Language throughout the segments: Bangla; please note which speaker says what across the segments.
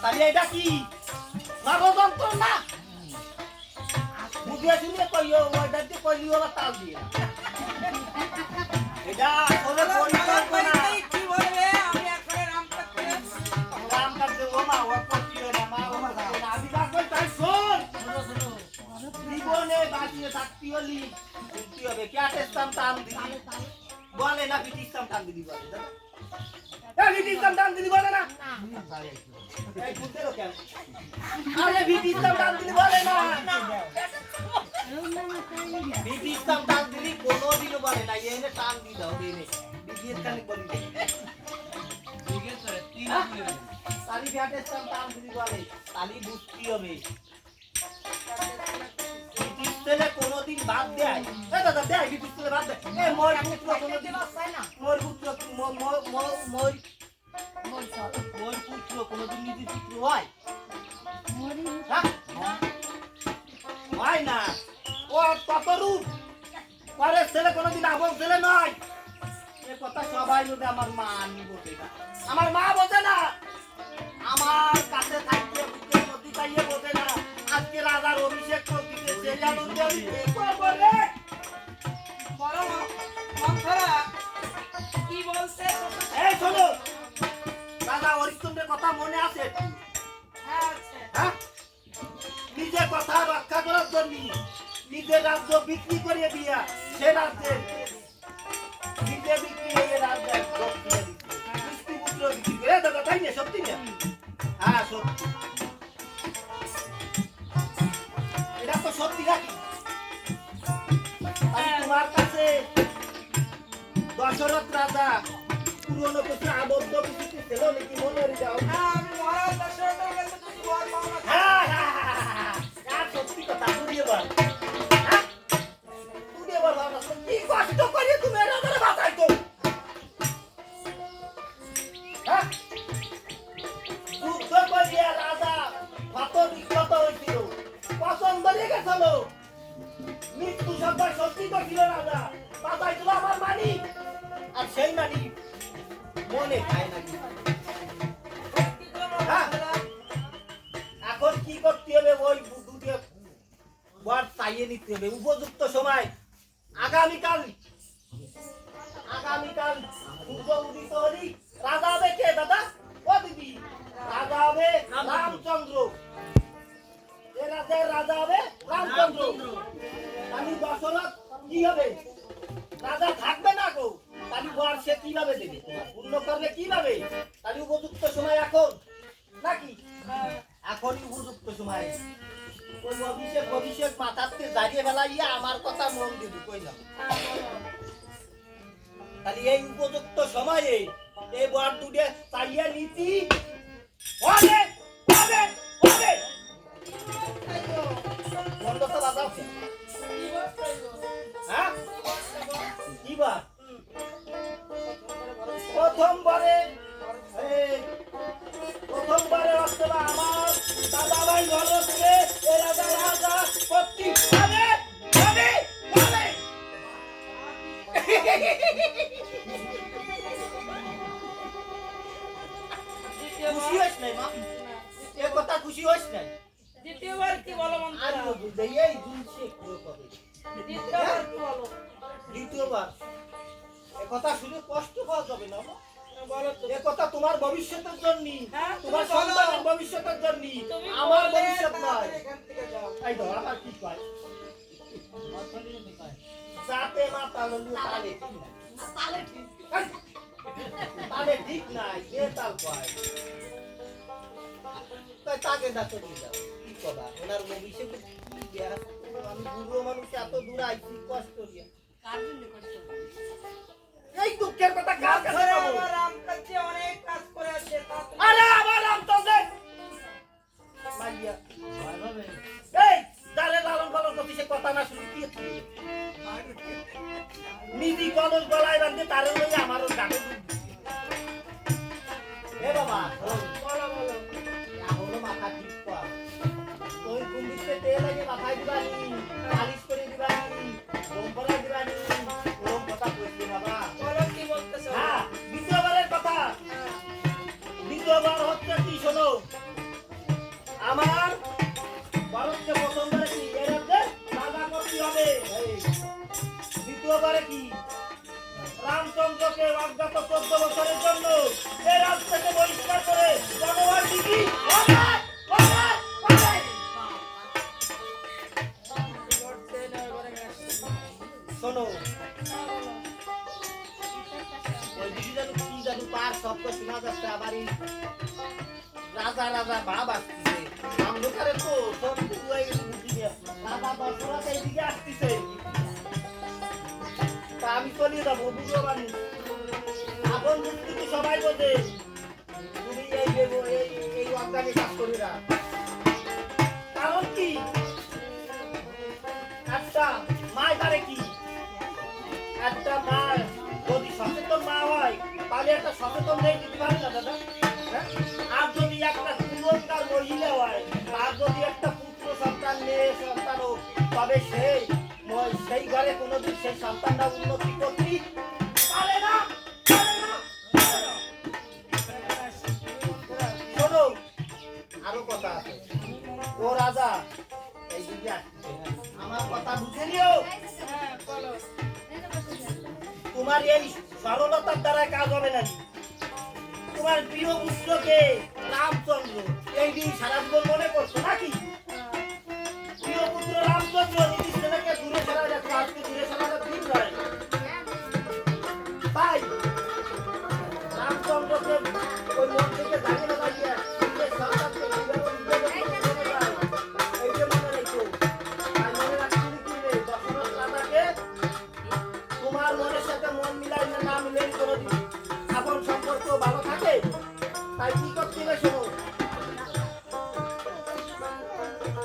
Speaker 1: তাহলে এটা কি নরযন্ত্র না বুঝিয়ে শুনে কইও ওইটা দিয়ে কইলিও বা তাল দিয়ে এটা আসলে পরিকল্পনা
Speaker 2: কি বলবে আমি এখানে
Speaker 1: রাম কাটতে ও মা ও করছিও না মা ও আমি যা কই তাই শোন জীবনে বাঁচিয়ে থাকতে হলি কি হবে ক্যাটেস্তাম টান দিবি বলে না বিটিস্তাম টান দিবি বলে দাদা বিটিস্তাম টান দিবি বলে না এই বুঝতেও কেন আরে বিটিস্তাম টান দিবি বলে না বিটিস্তাম টান দিবি কোনোদিনও বলে না এনে টান দি দাও এনে বিটিস খালি বলি ঠিক আছে তিন তালি ক্যাটেস্তাম টান দিবি বলে তালি বুঝতে হবে বিটিসলে কোনোদিন বাদ দেয় এ দাদা দেয় বিটিসলে বাদ দেয় এ মোর পুত্র কোনোদিন আসয় না মোর পুত্র মোর পুত্র কোনোদিন নিজের পুত্র হয় হয় না ও ততরূপ পরের ছেলে কোনোদিন আপন ছেলে নয় এ কথা সবাই যদি আমার মা আনি বোঝে না আমার মা বোঝে না আমার কাছে থাকতে বুকের মধ্যে চাইয়ে বোঝে না আজকে রাজার অভিষেক করতে সেই আনন্দে আমি কি করবো রে
Speaker 2: বড় মন্থরা কি বলছে
Speaker 1: এই শোনো রাজা হরিশ্চন্দ্রের কথা মনে আছে
Speaker 2: হ্যাঁ আছে
Speaker 1: হ্যাঁ নিজের কথা রক্ষা করার জন্য নিজের রাজ্য বিক্রি করে দিয়া সে রাজ্যে নিজে বিক্রি হয়ে রাজ্যে পুত্র বিক্রি করে দাদা তাই না সত্যি না হ্যাঁ সত্যি এটা তো সত্যি নাকি তোমার কাছে দশরথ রাজা পুরনো কিছু আবদ্ধ কিছু ছিল নাকি মনে যাও
Speaker 2: আমি মহারাজ দশরথের কাছে কিছু বল পাও না
Speaker 1: হ্যাঁ সত্যি কথা তুই বল হ্যাঁ তুই বল বাবা কি কষ্ট করে তুমি রাজারে বাঁচাইতো হ্যাঁ যুদ্ধ করিয়া রাজা কত বিখ্যাত হয়েছিল পছন্দ লেগেছিল মৃত্যু সবার সত্যি তো ছিল রাজা বাঁচাইছিল আমার মালিক আর সেই মালিক মনে খায় নাকি এখন কি করতে হবে ওই দুটো ওয়ার্ড চাইয়ে নিতে হবে উপযুক্ত সময় আগামীকাল সূর্য উদিত হলি রাজা হবে কে দাদা ও দিদি রাজা হবে রামচন্দ্র এ রাজ্যের রাজা হবে রামচন্দ্র আমি দশরথ কি হবে রাজা থাকবে না গো তাহলে ওয়ার সে কিভাবে দেবে পূর্ণ করলে কিভাবে তাহলে উপযুক্ত সময় এখন নাকি এখনই উপযুক্ত সময় ওই অভিষেক মাথাতে দাঁড়িয়ে ফেলাইয়া আমার কথা মন দিবি কইলাম তাহলে এই উপযুক্ত সময়ে এই ওয়ার দুটে চাইয়া নীতি হবে হবে হবে বন্ধ তো বাজাও হ্যাঁ কি বা প্রথমবারে রাস্তা আমার দাদা ভাই ভরতকে এ রাজা রাজা করতে হবে হবে হবে খুশি হইস নাই মা এ কথা খুশি হইস নাই
Speaker 2: দ্বিতীয়বার কি বলো
Speaker 1: আর
Speaker 2: মন্থরা
Speaker 1: বুঝে এই দুলছে পুরো কবে
Speaker 2: দ্বিতীয়বার কি বলো
Speaker 1: দ্বিতীয়বার এ কথা শুনে কষ্ট পাওয়া যাবে না মা
Speaker 2: বলো তো
Speaker 1: এ কথা তোমার ভবিষ্যতের জন্য
Speaker 2: হ্যাঁ,
Speaker 1: তোমার
Speaker 2: তুমি বলো।
Speaker 1: সন্তানের ভবিষ্যতের জন্য
Speaker 2: তুমি
Speaker 1: আমার
Speaker 2: বললে
Speaker 1: ভবিষ্যৎ নয়
Speaker 2: তাড়াতাড়ি এখান থেকে যাও
Speaker 1: এই ধর আমার কি কয় যাতে মা তালে তালে ঠিক নাই এ তাল কয় তাই তাকে না চলে যাও কি কথা ওনার ভবিষ্যতে কি দেয়া আমি বুড়ো মানুষ এত দূর আইছি কষ্ট নিয়ে এই দুঃখের কথা কার কাছে
Speaker 2: মন্থরা
Speaker 1: বলবো?
Speaker 2: আমার রাম কাছে অনেক কাজ করে আছে তা তুমি
Speaker 1: আরে আমার রামচন্দ্র মাইয়া এই যারে লালন পালন করতে সে কথা না শুনি কি নিধি কলস গলায় বাঁধতে তারে লই আমারও গানে এ বাবা
Speaker 2: বলো বলো
Speaker 1: এখনো মাথা ঠিক কর ওই কুম্ভিতে তেল লাগে মাথায় দিবানি পালিশ করে দিবানি গোমপলা দিবানি ওরম কথা কইছি বাবা
Speaker 2: বলো কি বলতেছো
Speaker 1: হ্যাঁ দ্বিতীয়বারের কথা দ্বিতীয়বার হচ্ছে কি চন্দ্রকে অজ্ঞাত 14 বছরের জন্য এই রাজ থেকে বহিষ্কার করে জনগণ দিদি শোনো ওই দিদি জানো কি জানো তার শব্দ শোনা যাচ্ছে আবারই রাজা রাজা ভাব আসতেছে আমলোকারে তো সব কিছু হয়ে গেছে বুঝিয়ে রাজা দশরথ এইদিকে আসতেছে তা আমি চলিয়ে যাবো বুঝো মানুষ আপন বুদ্ধি সবাই বোঝে তুমি এই অজ্ঞানী কাজ করি না কারণ কি একটা মায় পারে কি একটা মা যদি সচেতন মা হয় তাহলে একটা সচেতন মেয়ে দিতে পারে না দাদা হ্যাঁ? আর যদি একটা কুলঙ্কার মহিলা হয় আর যদি একটা পুত্র সন্তান মেয়ে সন্তান হোক তবে সেই ঘরে কোনোদিন সেই সন্তানটা উন্নতি করতে পারে না শোনো আরো কথা আছে ও রাজা এই দিকে আসছে আমার কথা বুঝে নিও
Speaker 2: হ্যাঁ বলো
Speaker 1: তোমার এই সরলতার দ্বারা কাজ হবে না তোমার প্রিয় পুত্রকে রামচন্দ্র এই দিন সারা জীবন মনে করছো নাকি প্রিয় পুত্র রামচন্দ্র নিজের ছেলেকে দূরে সরা যাচ্ছে আজকে দূরে সরাটা ঠিক নয় তাই রামচন্দ্রকে ওই মন থেকে জানিয়ে না লাগিয়ে নিজের সন্তানকে কিভাবে উদ্যোগ করে যায় এইটা মনে রেখো তাই মনে রাখছি কি রে দশরথ রাজাকে তোমার মনের সাথে মন মিলাই না মিলাই কোনোদিন আপন সম্পর্ক ভালো থাকে তাই কি করতে হবে শোনো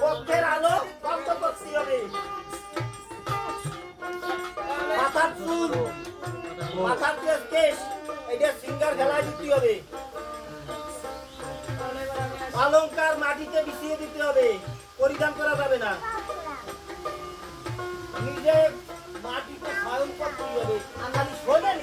Speaker 1: পক্ষের আলো বন্ধ করতে হবে মাথার চুল মাথার যে কেশ এটা সিঙ্গার খেলায় দিতে হবে অলংকার মাটিতে বিছিয়ে দিতে হবে পরিধান করা যাবে না নিজে মাটিতে স্বয়ং করতে হবে আর খালি শোনেন